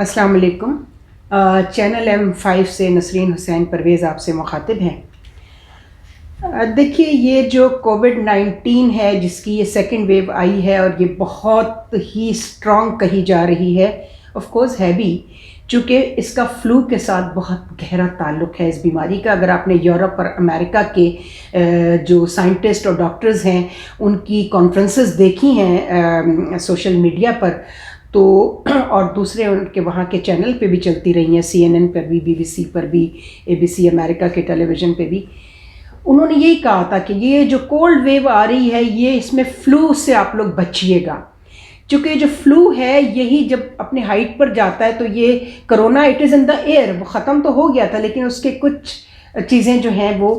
अस्सलाम वालेकुम। Channel M5 से नसरीन हुसैन परवेज़ आपसे मुखातिब हैं। देखिए, ये जो कोविड-19 है जिसकी ये सेकंड वेव आई है और ये बहुत ही स्ट्रॉन्ग कही जा रही है, ऑफ कोर्स है भी, चूँकि इसका फ्लू के साथ बहुत गहरा ताल्लुक़ है इस बीमारी का। अगर आपने यूरोप और अमेरिका के जो साइंटिस्ट और डॉक्टर्स हैं उनकी कॉन्फ्रेंसेस देखी हैं सोशल मीडिया पर, तो और दूसरे उनके वहाँ के चैनल पे भी चलती रही हैं, CNN पर भी, BBC पर भी, ABC अमेरिका के टेलीविज़न पे भी, उन्होंने यही कहा था कि ये जो कोल्ड वेव आ रही है, ये इसमें फ़्लू से आप लोग बचिएगा, क्योंकि जो फ्लू है यही जब अपने हाइट पर जाता है तो ये corona it is in the air, वो ख़त्म तो हो गया था लेकिन उसके कुछ चीज़ें जो हैं वो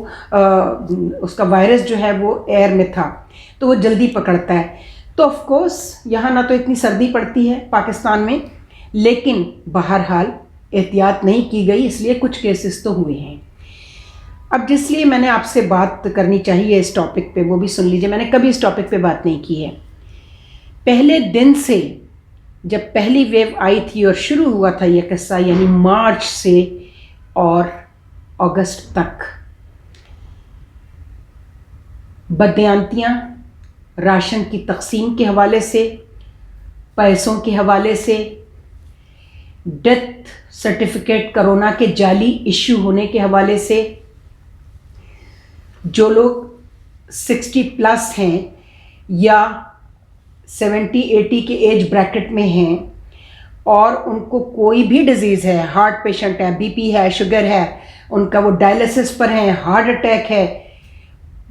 उसका वायरस जो है वो एयर में था, तो वो जल्दी पकड़ता है। तो ऑफ कोर्स यहाँ ना तो इतनी सर्दी पड़ती है पाकिस्तान में, लेकिन बहरहाल एहतियात नहीं की गई, इसलिए कुछ केसेस तो हुए हैं। अब जिसलिए मैंने आपसे बात करनी चाहिए इस टॉपिक पे, वो भी सुन लीजिए। मैंने कभी इस टॉपिक पे बात नहीं की है। पहले दिन से जब पहली वेव आई थी और शुरू हुआ था ये किस्सा, यानी मार्च से और अगस्त तक, बदयांतियाँ राशन की तकसीम के हवाले से, पैसों के हवाले से, डेथ सर्टिफिकेट कोरोना के जाली इश्यू होने के हवाले से, जो लोग 60 प्लस हैं या 70-80 के एज ब्रैकेट में हैं और उनको कोई भी डिज़ीज़ है, हार्ट पेशेंट है, BP है, शुगर है, उनका वो डायलिसिस पर है, हार्ट अटैक है,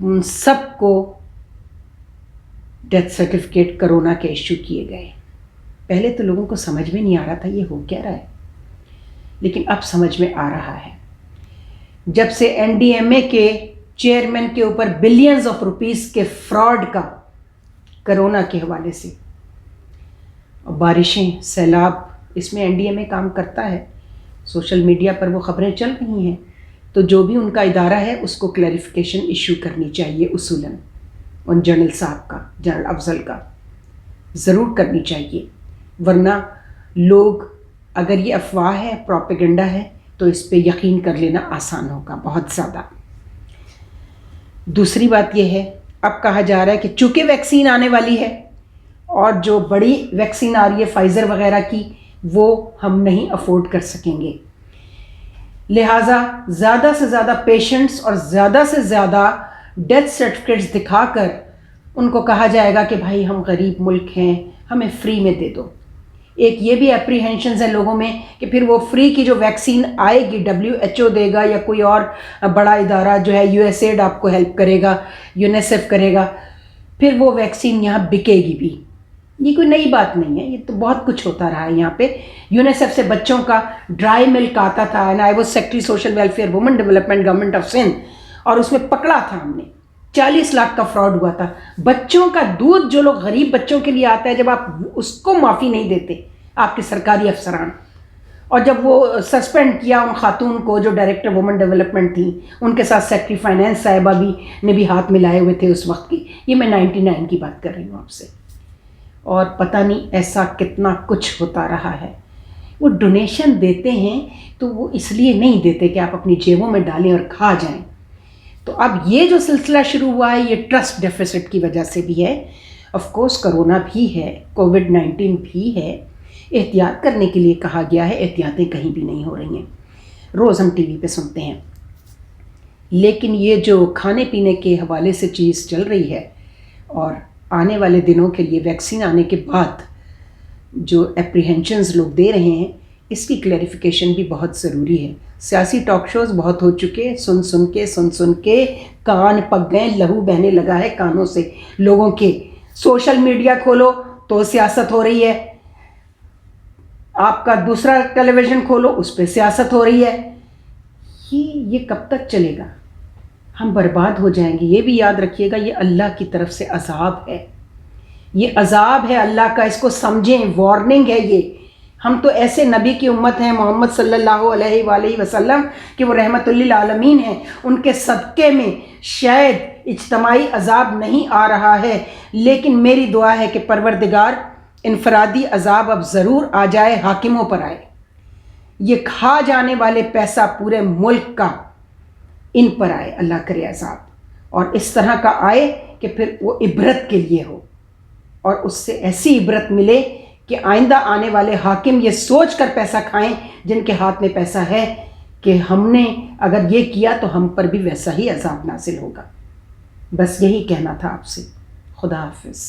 उन सबको डेथ सर्टिफिकेट कोरोना के इशू किए गए। पहले तो लोगों को समझ में नहीं आ रहा था ये हो क्या रहा है, लेकिन अब समझ में आ रहा है। जब से NDMA के चेयरमैन के ऊपर बिलियंस ऑफ रुपीस के फ्रॉड का कोरोना के हवाले से, और बारिशें, सैलाब, इसमें NDMA काम करता है, सोशल मीडिया पर वो ख़बरें चल रही हैं, तो जो भी उनका इदारा है उसको क्लैरिफिकेशन इशू करनी चाहिए उसूलन। उन जनरल साहब का, जनरल अफजल का ज़रूर करनी चाहिए, वरना लोग, अगर ये अफवाह है, प्रोपेगेंडा है, तो इस पे यकीन कर लेना आसान होगा बहुत ज़्यादा। दूसरी बात यह है, अब कहा जा रहा है कि चूँकि वैक्सीन आने वाली है और जो बड़ी वैक्सीन आ रही है फाइज़र वगैरह की, वो हम नहीं अफोर्ड कर सकेंगे, लिहाजा ज़्यादा से ज़्यादा पेशेंट्स और ज़्यादा से ज़्यादा डेथ सर्टिफिकेट्स दिखाकर उनको कहा जाएगा कि भाई हम गरीब मुल्क हैं, हमें फ्री में दे दो। एक ये भी एप्रीहेंशंस है लोगों में कि फिर वो फ्री की जो वैक्सीन आएगी WHO देगा या कोई और बड़ा इदारा जो है, USAID आपको हेल्प करेगा, UNICEF करेगा, फिर वो वैक्सीन यहाँ बिकेगी भी। ये कोई नई बात नहीं है, ये तो बहुत कुछ होता रहा है यहाँ पे। UNICEF से बच्चों का ड्राई मिल्क आता था, and I was secretary social welfare women development government of Sindh, और उसमें पकड़ा था हमने, 40 लाख का फ्रॉड हुआ था। बच्चों का दूध जो लोग गरीब बच्चों के लिए आता है, जब आप उसको माफ़ी नहीं देते आपके सरकारी अफसरान, और जब वो सस्पेंड किया उन खातून को जो डायरेक्टर वुमेन डेवलपमेंट थी, उनके साथ सेक्रेटरी फाइनेंस साहिबा भी ने भी हाथ मिलाए हुए थे उस वक्त की, ये मैं 99 की बात कर रही हूँ आपसे। और पता नहीं ऐसा कितना कुछ होता रहा है। वो डोनेशन देते हैं तो वो इसलिए नहीं देते कि आप अपनी जेबों में डालें और खा जाएं। तो अब ये जो सिलसिला शुरू हुआ है, ये ट्रस्ट डेफिसिट की वजह से भी है। ऑफ कोर्स कोरोना भी है, कोविड-19 भी है, एहतियात करने के लिए कहा गया है, एहतियातें कहीं भी नहीं हो रही हैं, रोज़ हम TV पे सुनते हैं। लेकिन ये जो खाने पीने के हवाले से चीज़ चल रही है, और आने वाले दिनों के लिए वैक्सीन आने के बाद जो एप्रीहेंशंस लोग दे रहे हैं, इसकी क्लैरिफिकेशन भी बहुत ज़रूरी है। सियासी टॉक शोज़ बहुत हो चुके, सुन सुन के कान पक गए, लहू बहने लगा है कानों से लोगों के। सोशल मीडिया खोलो तो सियासत हो रही है, आपका दूसरा टेलीविज़न खोलो उस पर सियासत हो रही है। ये कब तक चलेगा? हम बर्बाद हो जाएंगे। ये भी याद रखिएगा, ये अल्लाह की तरफ से अज़ाब है, ये अज़ाब है अल्लाह का, इसको समझें, वार्निंग है ये। हम तो ऐसे नबी की उम्मत हैं, मोहम्मद सल्लल्लाहु अलैहि वसल्लम, कि वो रहमतुल लिल आलमीन हैं, उनके सदक़े में शायद इज्तमाई अज़ाब नहीं आ रहा है, लेकिन मेरी दुआ है कि परवरदिगार इनफरादी अज़ाब अब ज़रूर आ जाए, हाकिमों पर आए। یہ کھا جانے والے پیسہ پورے ملک کا ان پر آئے، اللہ کرے عذاب، اور اس طرح کا آئے کہ پھر وہ عبرت کے لیے ہو، اور اس سے ایسی عبرت ملے کہ آئندہ آنے والے حاکم یہ سوچ کر پیسہ کھائیں جن کے ہاتھ میں پیسہ ہے کہ ہم نے اگر یہ کیا تو ہم پر بھی ویسا ہی عذاب نازل ہوگا۔ بس یہی کہنا تھا آپ سے۔ خدا حافظ۔